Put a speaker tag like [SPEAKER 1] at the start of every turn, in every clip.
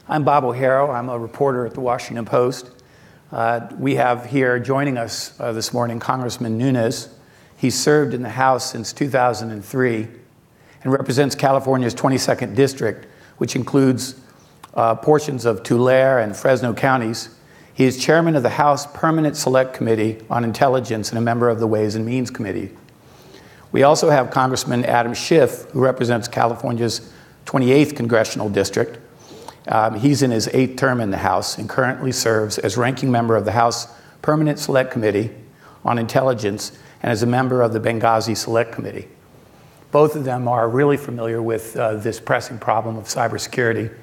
[SPEAKER 1] I'm Bob O'Hara. I'm a reporter at the Washington Post. We have here joining us this morning Congressman Nunes. He's served in the House since 2003 and represents California's 22nd District, which includes portions of Tulare and Fresno counties. He is chairman of the House Permanent Select Committee on Intelligence and a member of the Ways and Means Committee. We also have Congressman Adam Schiff, who represents California's 28th Congressional District. He's in his 8th term in the House and currently serves as ranking member of the House Permanent Select Committee on Intelligence and as a member of the Benghazi Select Committee. Both of them are really familiar with this pressing problem of cybersecurity.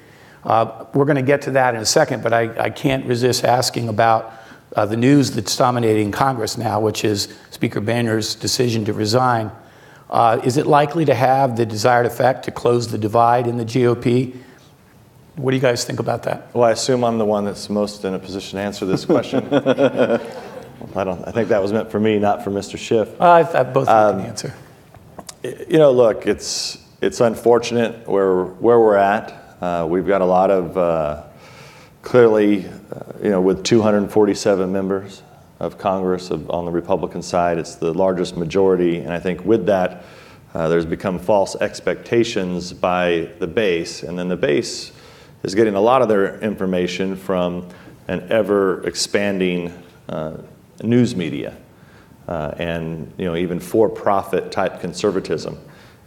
[SPEAKER 1] We're going to get to that in a second, but I can't resist asking about the news that's dominating Congress now, which is Speaker Boehner's decision to resign. Is it likely to have the desired effect to close the divide in the GOP? What do you guys think about that?
[SPEAKER 2] Well, I assume I'm the one that's most in a position to answer this question. I think that was meant for me, not for Mr. Schiff.
[SPEAKER 1] Both of you can answer.
[SPEAKER 2] You know, look, it's unfortunate where we're at. We've got a lot of clearly, with 247 members of Congress on the Republican side, it's the largest majority, and I think with that, there's become false expectations by the base, and then the base is getting a lot of their information from an ever-expanding news media, and even for-profit type conservatism,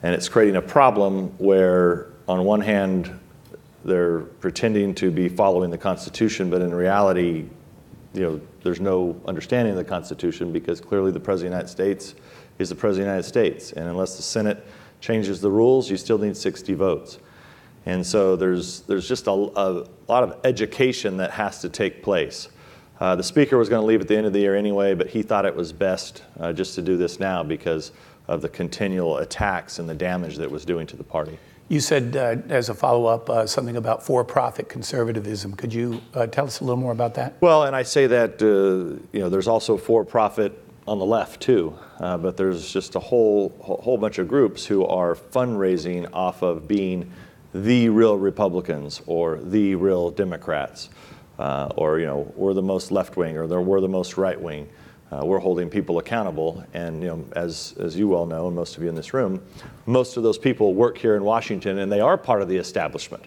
[SPEAKER 2] and it's creating a problem where, on one hand, they're pretending to be following the Constitution, but in reality, there's no understanding of the Constitution because clearly the President of the United States is the President of the United States. And unless the Senate changes the rules, you still need 60 votes. And so there's just a lot of education that has to take place. The Speaker was going to leave at the end of the year anyway, but he thought it was best just to do this now because of the continual attacks and the damage that it was doing to the party. You said, as a follow-up, something about for-profit conservatism. Could you tell us a little more about that? Well, and I say that, there's also for-profit on the left, too. But there's just a whole bunch of groups who are fundraising off of being the real Republicans or the real Democrats. Or, we're the most left-wing or we're the most right-wing. We're holding people accountable, and as you well know, and most of you in this room, most of those people work here in Washington, and they are part of the establishment,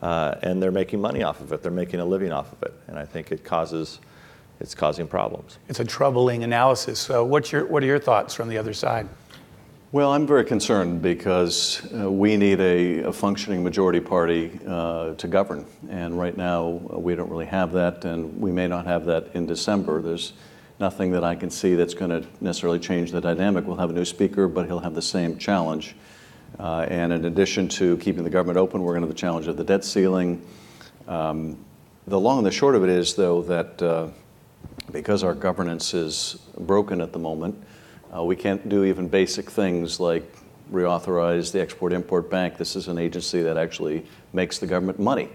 [SPEAKER 2] and they're making money off of it. They're making a living off of it, and I think it's causing problems. It's a troubling analysis. So, what are your thoughts from the other side?
[SPEAKER 3] Well, I'm very concerned because we need a functioning majority party to govern, and right now we don't really have that, and we may not have that in December. There's nothing that I can see that's going to necessarily change the dynamic. We'll have a new speaker, but he'll have the same challenge. And in addition to keeping the government open, we're going to have the challenge of the debt ceiling. The long and the short of it is, though, that because our governance is broken at the moment, we can't do even basic things like reauthorize the Export-Import Bank. This is an agency that actually makes the government money.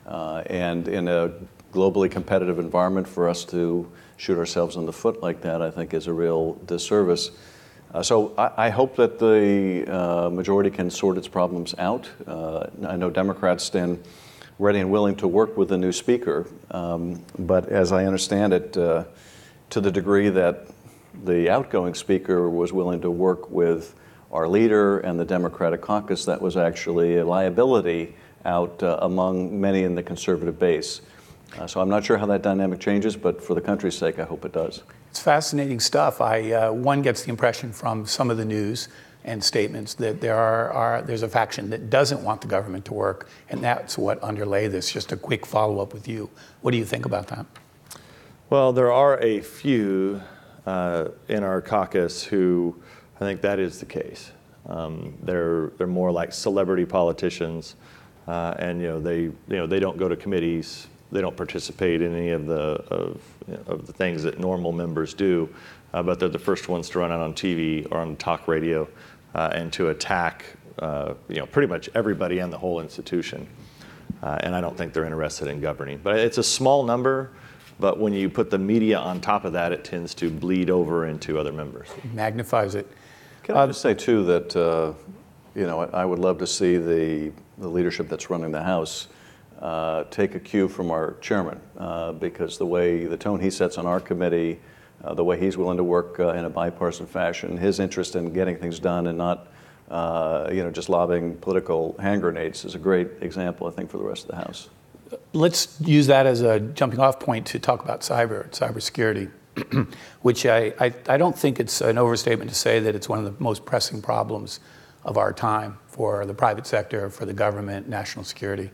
[SPEAKER 3] And in a globally competitive environment, for us to shoot ourselves in the foot like that, I think, is a real disservice. So I hope that the majority can sort its problems out. I know Democrats stand ready and willing to work with the new speaker, but as I understand it, to the degree that the outgoing speaker was willing to work with our leader and the Democratic caucus, that was actually a liability out among many in the conservative base. So I'm not sure how that dynamic changes, but for the country's sake, I hope it does.
[SPEAKER 1] It's fascinating stuff. One gets the impression from some of the news and statements that there's a faction that doesn't want the government to work, and that's what underlay this. Just a quick follow-up with you. What do you think about that? Well, there are a few in our caucus who I think that is the case. They're more like celebrity politicians, and they don't go to committees. They don't participate in any of the things that normal members do, but they're the first ones to run out on TV or on talk radio and to attack pretty much everybody and the whole institution. And I don't think they're interested in governing. But it's a small number, but when you put the media on top of that, it tends to bleed over into other members. It magnifies it.
[SPEAKER 3] Can I just say, too, that I would love to see the leadership that's running the House take a cue from our chairman, because the tone he sets on our committee, the way he's willing to work in a bipartisan fashion, his interest in getting things done and not just lobbing political hand grenades is a great example, I think, for the rest of the House.
[SPEAKER 1] Let's use that as a jumping off point to talk about cybersecurity, which I don't think it's an overstatement to say that it's one of the most pressing problems of our time for the private sector, for the government, national security.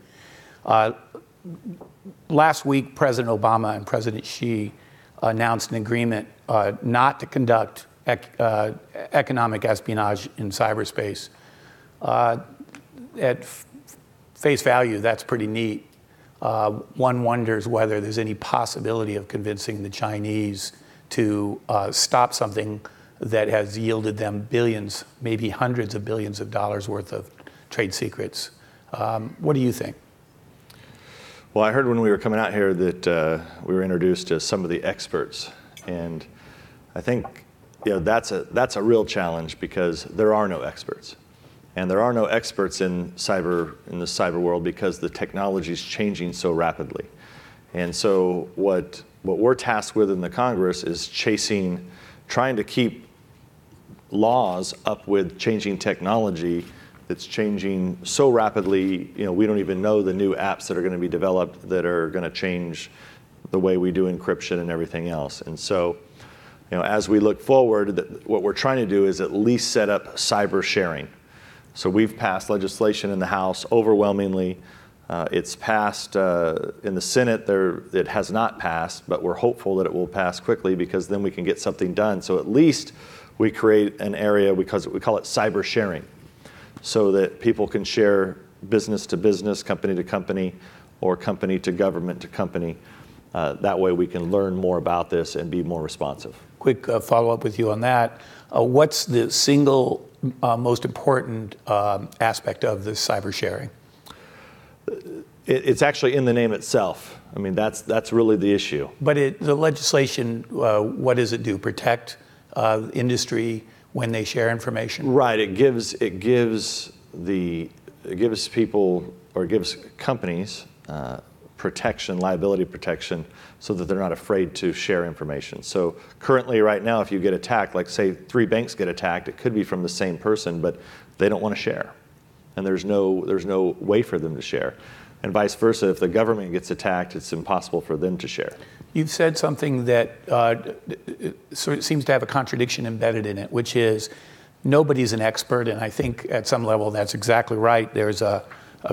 [SPEAKER 1] Last week, President Obama and President Xi announced an agreement not to conduct economic espionage in cyberspace. At face value, that's pretty neat. One wonders whether there's any possibility of convincing the Chinese to stop something that has yielded them billions, maybe hundreds of billions of dollars worth of trade secrets. What do you think?
[SPEAKER 2] Well, I heard when we were coming out here that we were introduced to some of the experts, and I think that's a real challenge because there are no experts. And there are no experts in the cyber world because the technology is changing so rapidly. And so what we're tasked with in the Congress is trying to keep laws up with changing technology that's changing so rapidly. We don't even know the new apps that are going to be developed that are going to change the way we do encryption and everything else. And so, as we look forward, what we're trying to do is at least set up cyber sharing. So we've passed legislation in the House overwhelmingly. It's passed in the Senate. It has not passed, but we're hopeful that it will pass quickly because then we can get something done. So at least we create an area, because we call it cyber sharing, so that people can share business to business, company to company, or company to government to company. That way we can learn more about this and be more responsive.
[SPEAKER 1] Quick follow-up with you on that. What's the single most important aspect of this cyber sharing?
[SPEAKER 2] It's actually in the name itself. I mean, that's really the issue.
[SPEAKER 1] But the legislation, what does it do? Protect industry when they share information?
[SPEAKER 2] Right. It gives people, or gives companies protection, liability protection, so that they're not afraid to share information. So currently, right now, if you get attacked, like say 3 banks get attacked, it could be from the same person, but they don't want to share, and there's no way for them to share, and vice versa. If the government gets attacked, it's impossible for them to share.
[SPEAKER 1] You've said something that sort of seems to have a contradiction embedded in it, which is nobody's an expert, and I think at some level that's exactly right. There's a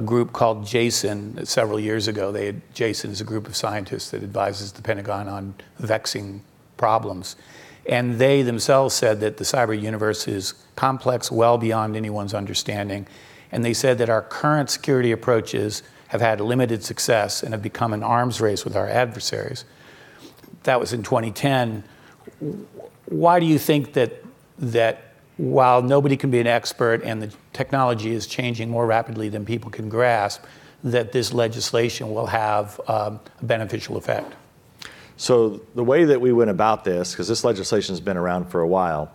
[SPEAKER 1] group called Jason several years ago. Jason is a group of scientists that advises the Pentagon on vexing problems. And they themselves said that the cyber universe is complex, well beyond anyone's understanding. And they said that our current security approaches have had limited success and have become an arms race with our adversaries. That was in 2010. Why do you think that while nobody can be an expert and the technology is changing more rapidly than people can grasp, that this legislation will have a beneficial effect?
[SPEAKER 2] So the way that we went about this, because this legislation has been around for a while,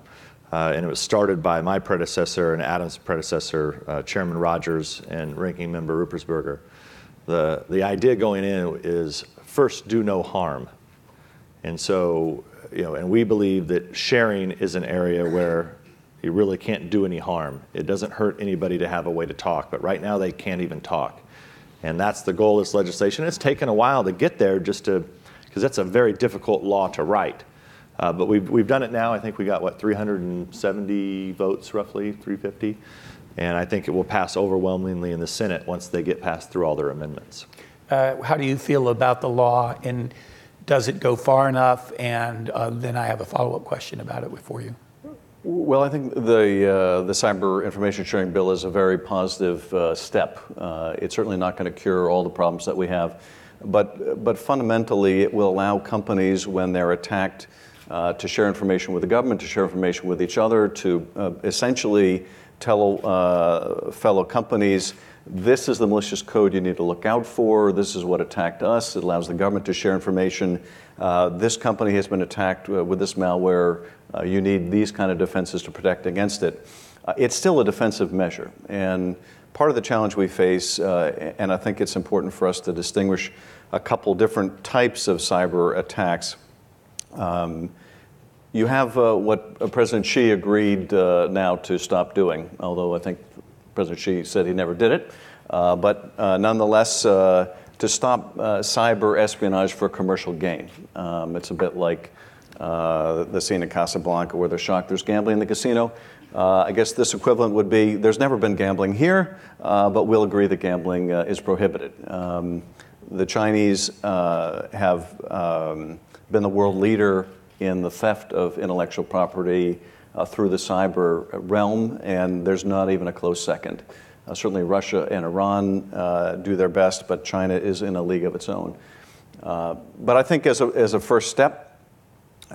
[SPEAKER 2] and it was started by my predecessor and Adam's predecessor, Chairman Rogers and Ranking Member Ruppersberger. The idea going in is first, do no harm. And so, and we believe that sharing is an area where you really can't do any harm. It doesn't hurt anybody to have a way to talk, but right now they can't even talk. And that's the goal of this legislation. It's taken a while to get there because that's a very difficult law to write. But we've done it now. I think we got, 370 votes roughly, 350. And I think it will pass overwhelmingly in the Senate once they get passed through all their amendments.
[SPEAKER 1] How do you feel about the law, and does it go far enough? And then I have a follow-up question about it for you.
[SPEAKER 3] Well, I think the cyber information sharing bill is a very positive step. It's certainly not going to cure all the problems that we have, but fundamentally it will allow companies, when they're attacked, to share information with the government, to share information with each other, to essentially tell fellow companies, this is the malicious code you need to look out for, this is what attacked us. It allows the government to share information. This company has been attacked with this malware. You need these kind of defenses to protect against it. It's still a defensive measure, and part of the challenge we face, and I think it's important for us to distinguish a couple different types of cyber attacks. You have what President Xi agreed now to stop doing, although I think President Xi said he never did it. But nonetheless, to stop cyber espionage for commercial gain. It's a bit like the scene in Casablanca where they're shocked there's gambling in the casino. I guess this equivalent would be, there's never been gambling here, but we'll agree that gambling is prohibited. The Chinese have been the world leader in the theft of intellectual property through the cyber realm, and there's not even a close second. Certainly Russia and Iran do their best, but China is in a league of its own. But I think as a first step,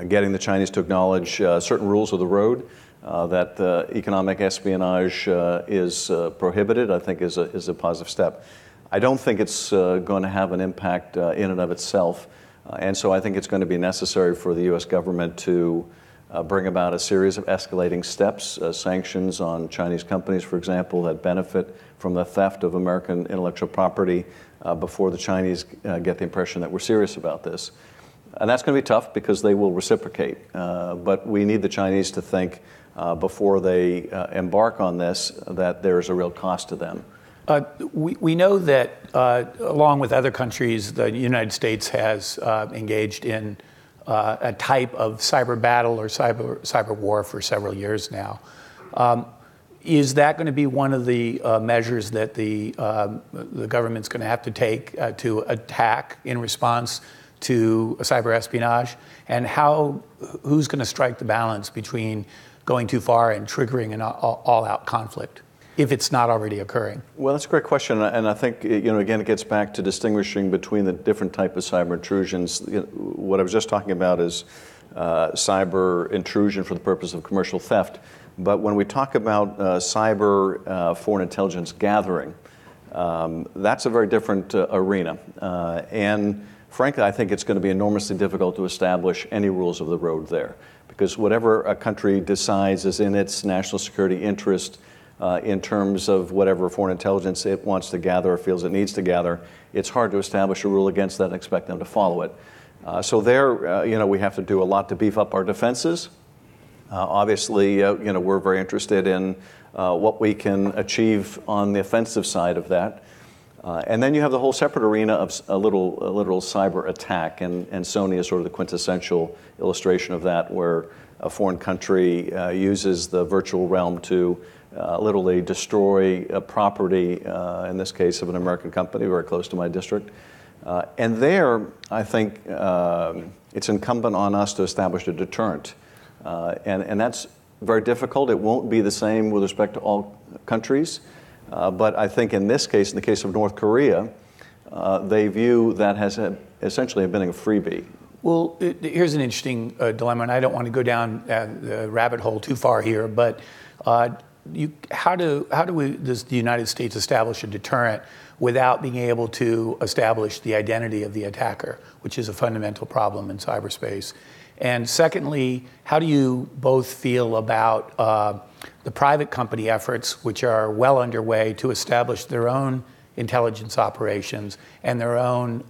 [SPEAKER 3] getting the Chinese to acknowledge certain rules of the road, that economic espionage is prohibited, I think is a positive step. I don't think it's going to have an impact in and of itself, and so I think it's going to be necessary for the U.S. government to bring about a series of escalating steps, sanctions on Chinese companies, for example, that benefit from the theft of American intellectual property before the Chinese get the impression that we're serious about this. And that's going to be tough because they will reciprocate. But we need the Chinese to think before they embark on this that there's a real cost to them.
[SPEAKER 1] We know that, along with other countries, the United States has engaged in a type of cyber battle or cyber war for several years now. Is that going to be one of the measures that the government's going to have to take to attack in response to cyber espionage? And who's going to strike the balance between going too far and triggering an all-out conflict, if it's not already occurring?
[SPEAKER 3] Well, that's a great question, and I think, again, it gets back to distinguishing between the different type of cyber intrusions. What I was just talking about is cyber intrusion for the purpose of commercial theft. But when we talk about cyber foreign intelligence gathering, that's a very different arena. And frankly, I think it's going to be enormously difficult to establish any rules of the road there, because whatever a country decides is in its national security interest, in terms of whatever foreign intelligence it wants to gather or feels it needs to gather, it's hard to establish a rule against that and expect them to follow it. So there, we have to do a lot to beef up our defenses. Obviously, we're very interested in what we can achieve on the offensive side of that. And then you have the whole separate arena of a literal cyber attack, and Sony is sort of the quintessential illustration of that, where a foreign country uses the virtual realm to literally destroy a property, in this case of an American company very close to my district. And there, I think it's incumbent on us to establish a deterrent. And that's very difficult. It won't be the same with respect to all countries. But I think in this case, in the case of North Korea, they view that as essentially being a freebie.
[SPEAKER 1] Well, here's an interesting dilemma, and I don't want to go down the rabbit hole too far here, but how does the United States establish a deterrent without being able to establish the identity of the attacker, which is a fundamental problem in cyberspace? And secondly, how do you both feel about the private company efforts, which are well underway to establish their own intelligence operations and their own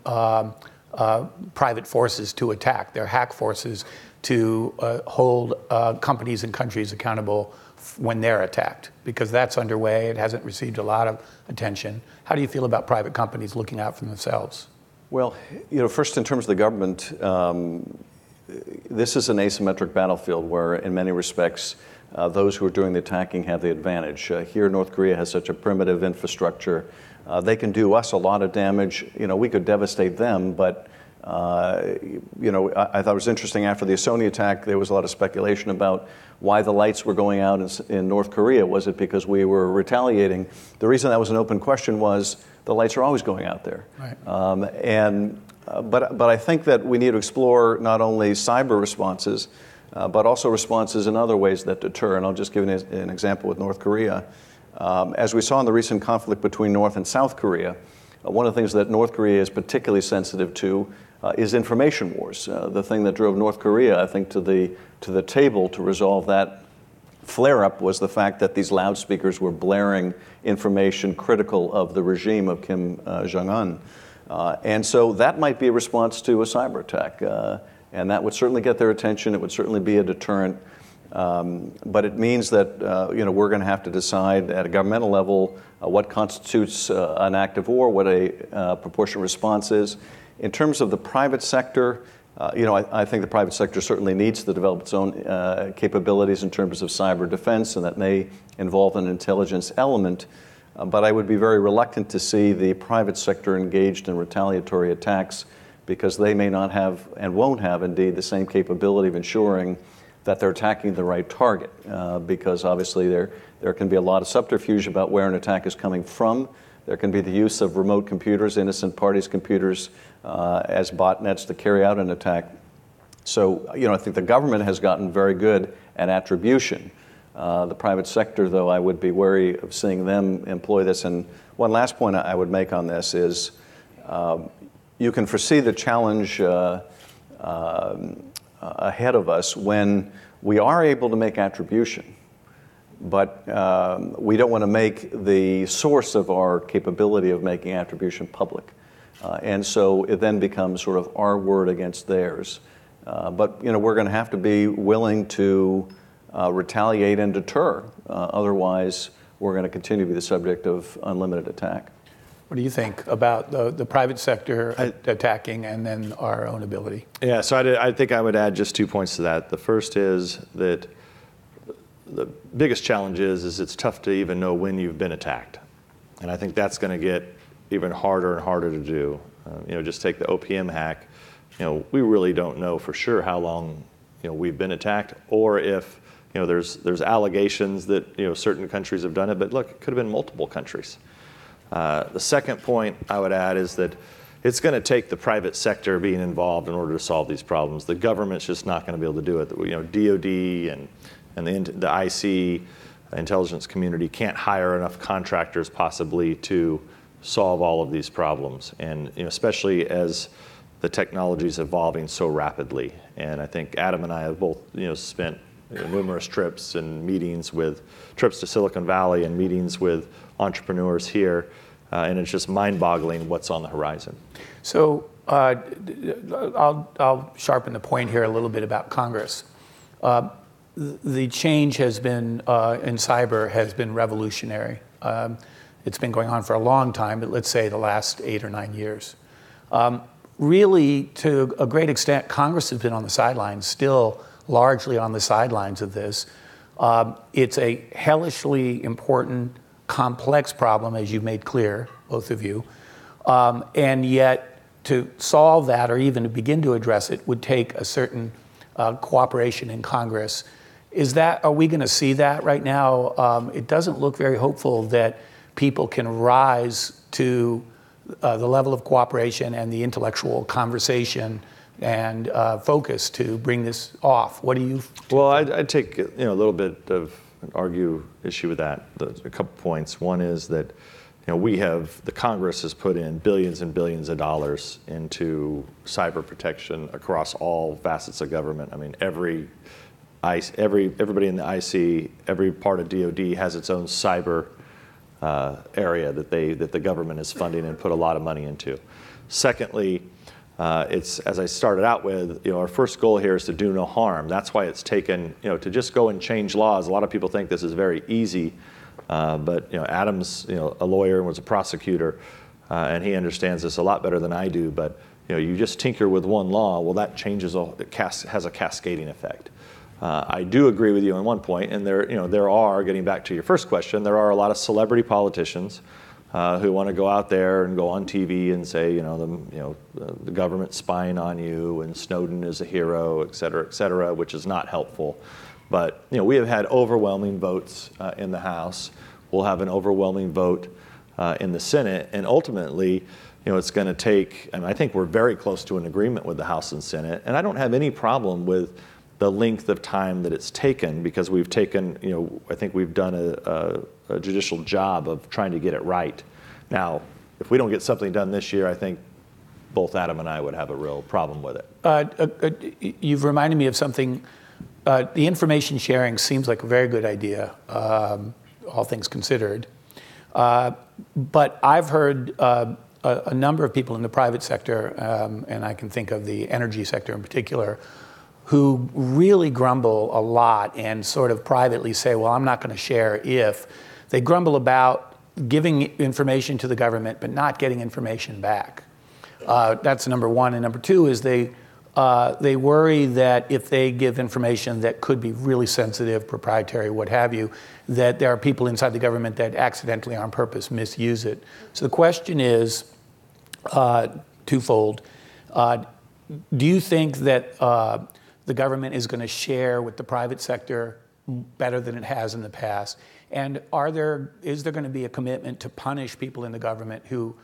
[SPEAKER 1] private forces to attack, their hack forces to hold companies and countries accountable when they're attacked? Because that's underway. It hasn't received a lot of attention. How do you feel about private companies looking out for themselves?
[SPEAKER 3] Well, first in terms of the government, this is an asymmetric battlefield where, in many respects, those who are doing the attacking have the advantage. Here, North Korea has such a primitive infrastructure. They can do us a lot of damage. We could devastate them, but I thought it was interesting after the Sony attack, there was a lot of speculation about why the lights were going out in North Korea. Was it because we were retaliating? The reason that was an open question was the lights are always going out there. Right. But I think that we need to explore not only cyber responses, but also responses in other ways that deter. And I'll just give an example with North Korea. As we saw in the recent conflict between North and South Korea, one of the things that North Korea is particularly sensitive to is information wars. The thing that drove North Korea, I think, to the table to resolve that flare-up was the fact that these loudspeakers were blaring information critical of the regime of Kim Jong-un. And so that might be a response to a cyber attack. And that would certainly get their attention. It would certainly be a deterrent. But it means that we're going to have to decide at a governmental level what constitutes an act of war, what a proportionate response is. In terms of the private sector, I think the private sector certainly needs to develop its own capabilities in terms of cyber defense, and that may involve an intelligence element. But I would be very reluctant to see the private sector engaged in retaliatory attacks, because they may not have and won't have, indeed, the same capability of ensuring that they're attacking the right target, because obviously there can be a lot of subterfuge about where an attack is coming from. There can be the use of remote computers, innocent parties' computers, as botnets to carry out an attack. So, I think the government has gotten very good at attribution. The private sector, though, I would be wary of seeing them employ this. And one last point I would make on this is you can foresee the challenge ahead of us when we are able to make attribution, but we don't want to make the source of our capability of making attribution public. And so it then becomes sort of our word against theirs. But we're going to have to be willing to retaliate and deter. Otherwise, we're going to continue to be the subject of unlimited attack.
[SPEAKER 1] What do you think about the private sector attacking and then our own ability?
[SPEAKER 2] Yeah, so I think I would add just 2 points to that. The first is that the biggest challenge is it's tough to even know when you've been attacked. And I think that's going to get even harder and harder to do. Just take the OPM hack. We really don't know for sure how long we've been attacked, or if there's allegations that certain countries have done it. But look, it could have been multiple countries. The second point I would add is that it's going to take the private sector being involved in order to solve these problems. The government's just not going to be able to do it. DOD and the IC intelligence community can't hire enough contractors possibly to solve all of these problems, and especially as the technology is evolving so rapidly. And I think Adam and I have both spent numerous trips and trips to Silicon Valley and meetings with entrepreneurs here, and it's just mind-boggling what's on the horizon.
[SPEAKER 1] So I'll sharpen the point here a little bit about Congress. The change has been in cyber has been revolutionary. It's been going on for a long time, but let's say the last 8 or 9 years. Really, to a great extent, Congress has been on the sidelines, still largely on the sidelines of this. It's a hellishly important, complex problem, as you made clear, both of you. And yet, to solve that or even to begin to address it would take a certain cooperation in Congress. Are we going to see that right now? It doesn't look very hopeful that people can rise to the level of cooperation and the intellectual conversation and focus to bring this off. What do you?
[SPEAKER 2] Well, I'd take a little bit of an issue with that. A couple points. One is that the Congress has put in billions and billions of dollars into cyber protection across all facets of government. I mean, everybody in the IC, every part of DoD has its own cyber area that the government is funding and put a lot of money into. Secondly, it's, as I started out with, our first goal here is to do no harm. That's why it's taken, to just go and change laws. A lot of people think this is very easy, but Adam's, a lawyer and was a prosecutor, and he understands this a lot better than I do. But you just tinker with one law, well, that changes. It has a cascading effect. I do agree with you on one point, and there are, getting back to your first question, there are a lot of celebrity politicians who want to go out there and go on TV and say, the government's spying on you and Snowden is a hero, et cetera, which is not helpful. But we have had overwhelming votes in the House. We'll have an overwhelming vote in the Senate, and ultimately, it's going to take. And I think we're very close to an agreement with the House and Senate, and I don't have any problem with the length of time that it's taken, because we've taken, I think we've done a judicial job of trying to get it right. Now, if we don't get something done this year, I think both Adam and I would have a real problem with it.
[SPEAKER 1] You've reminded me of something the information sharing seems like a very good idea, all things considered. But I've heard a number of people in the private sector, and I can think of the energy sector in particular, who really grumble a lot and sort of privately say, well, I'm not going to share if. They grumble about giving information to the government but not getting information back. That's number one. And number two is they worry that if they give information that could be really sensitive, proprietary, what have you, that there are people inside the government that accidentally, on purpose, misuse it. So the question is twofold. Do you think that the government is going to share with the private sector better than it has in the past? And is there going to be a commitment to punish people in the government who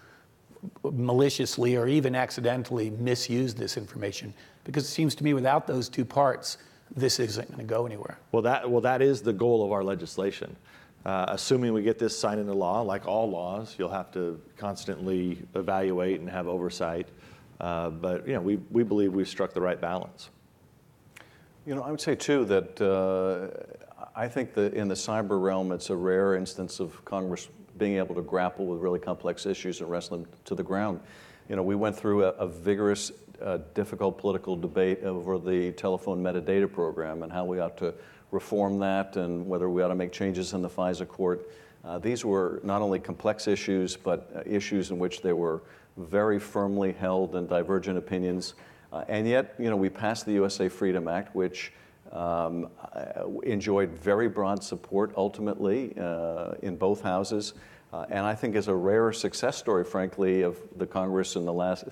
[SPEAKER 1] maliciously or even accidentally misuse this information? Because it seems to me without those two parts, this isn't going to go anywhere.
[SPEAKER 2] Well, that is the goal of our legislation. Assuming we get this signed into law, like all laws, you'll have to constantly evaluate and have oversight. But we believe we've struck the right balance.
[SPEAKER 3] I would say too that I think that in the cyber realm, it's a rare instance of Congress being able to grapple with really complex issues and wrestle them to the ground. We went through a vigorous, difficult political debate over the telephone metadata program and how we ought to reform that and whether we ought to make changes in the FISA court. These were not only complex issues, but issues in which there were very firmly held and divergent opinions. And yet, we passed the USA Freedom Act, which enjoyed very broad support ultimately in both houses. And I think is a rare success story, frankly, of the Congress in the last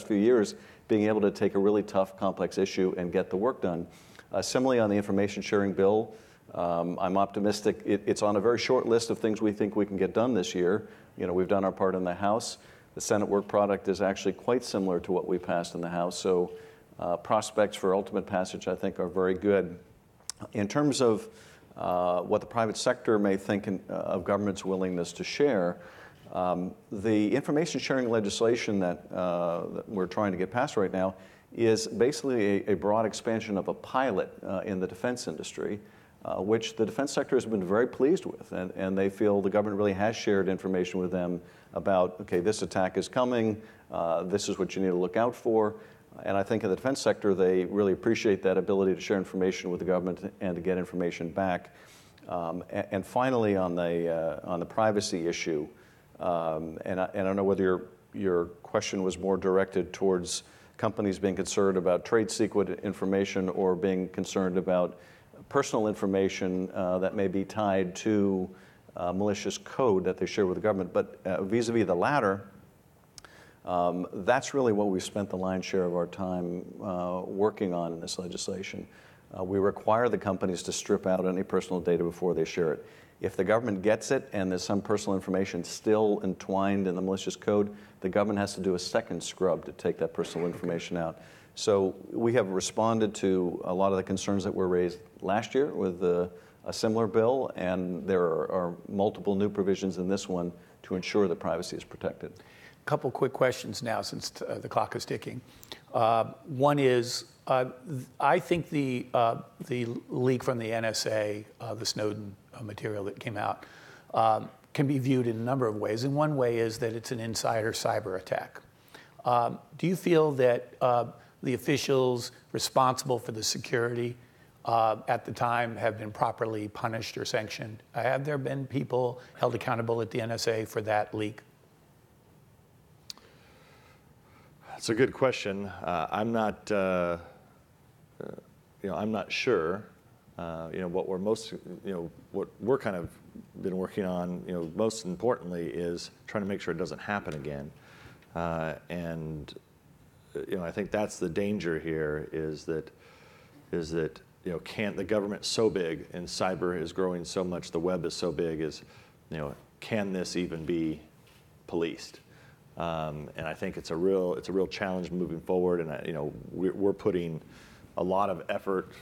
[SPEAKER 3] few years, being able to take a really tough, complex issue and get the work done. Similarly, on the information sharing bill, I'm optimistic. It's on a very short list of things we think we can get done this year. We've done our part in the House. The Senate work product is actually quite similar to what we passed in the House. So prospects for ultimate passage, I think, are very good. In terms of what the private sector may think of government's willingness to share, the information sharing legislation that we're trying to get passed right now is basically a broad expansion of a pilot in the defense industry, which the defense sector has been very pleased with. And they feel the government really has shared information with them about, okay, this attack is coming, this is what you need to look out for. And I think in the defense sector, they really appreciate that ability to share information with the government and to get information back. And finally, on the privacy issue, and I don't know whether your question was more directed towards companies being concerned about trade secret information or being concerned about personal information that may be tied to malicious code that they share with the government. But vis-a-vis the latter, that's really what we spent the lion's share of our time working on in this legislation. We require the companies to strip out any personal data before they share it. If the government gets it and there's some personal information still entwined in the malicious code, the government has to do a second scrub to take that personal information out. So we have responded to a lot of the concerns that were raised last year with a similar bill, and there are multiple new provisions in this one to ensure that privacy is protected.
[SPEAKER 1] A couple quick questions now, since the clock is ticking. One is, I think the leak from the NSA, the Snowden material that came out, can be viewed in a number of ways. And one way is that it's an insider cyber attack. Do you feel that the officials responsible for the security at the time have been properly punished or sanctioned? Have there been people held accountable at the NSA for that leak?
[SPEAKER 2] That's a good question. I'm not, I'm not sure. What we're most, what we're kind of been working on, most importantly, is trying to make sure it doesn't happen again. And I think that's the danger here is that can't the government so big and cyber is growing so much, the web is so big, can this even be policed? And I think it's a real challenge moving forward. And we're putting a lot of effort,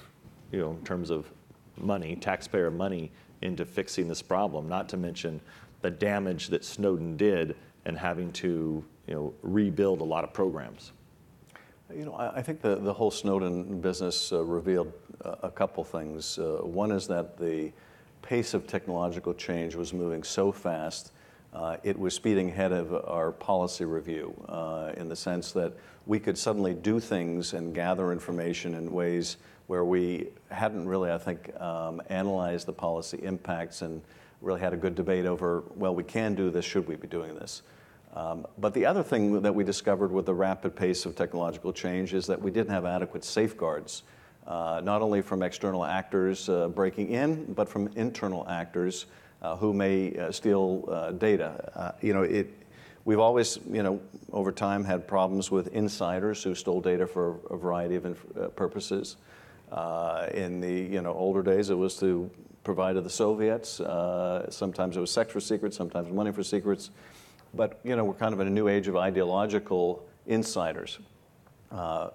[SPEAKER 2] in terms of money, taxpayer money, into fixing this problem. Not to mention the damage that Snowden did and having to rebuild a lot of programs.
[SPEAKER 3] I think the whole Snowden business revealed a couple things. One is that the pace of technological change was moving so fast, it was speeding ahead of our policy review in the sense that we could suddenly do things and gather information in ways where we hadn't really, I think, analyzed the policy impacts and really had a good debate over, well, we can do this, should we be doing this? But the other thing that we discovered with the rapid pace of technological change is that we didn't have adequate safeguards, not only from external actors breaking in, but from internal actors who may steal data. We've always, over time had problems with insiders who stole data for a variety of purposes. In the older days, it was to provide to the Soviets. Sometimes it was sex for secrets, sometimes money for secrets. But we're kind of in a new age of ideological insiders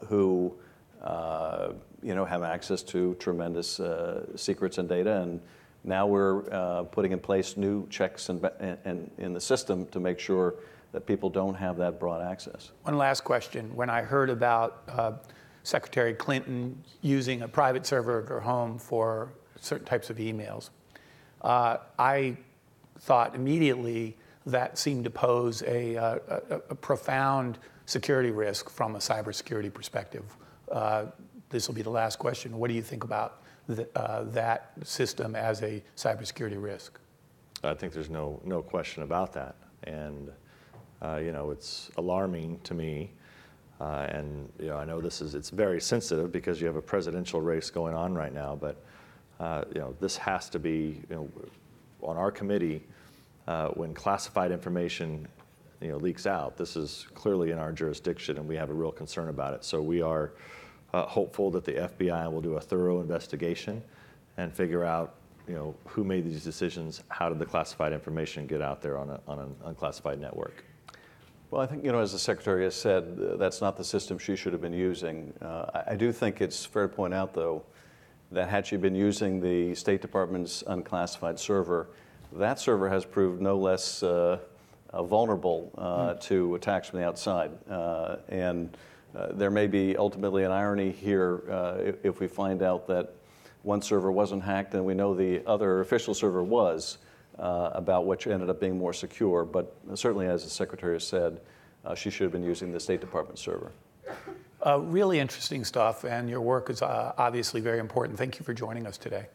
[SPEAKER 3] who have access to tremendous secrets and data, and now we're putting in place new checks in the system to make sure that people don't have that broad access.
[SPEAKER 1] One last question. When I heard about Secretary Clinton using a private server at her home for certain types of emails, I thought immediately that seemed to pose a profound security risk from a cybersecurity perspective. This will be the last question. What do you think about that system as a cybersecurity risk?
[SPEAKER 2] I think there's no question about that. And, it's alarming to me. And, I know it's very sensitive because you have a presidential race going on right now. But, this has to be, on our committee, when classified information leaks out, this is clearly in our jurisdiction, and we have a real concern about it. So we are hopeful that the FBI will do a thorough investigation and figure out who made these decisions, how did the classified information get out there on an unclassified network.
[SPEAKER 3] Well, I think, as the Secretary has said, that's not the system she should have been using. I do think it's fair to point out, though, that had she been using the State Department's unclassified server, that server has proved no less vulnerable to attacks from the outside. And there may be ultimately an irony here if we find out that one server wasn't hacked and we know the other official server was, about which ended up being more secure. But certainly, as the Secretary has said, she should have been using the State Department server.
[SPEAKER 1] Really interesting stuff, and your work is obviously very important. Thank you for joining us today.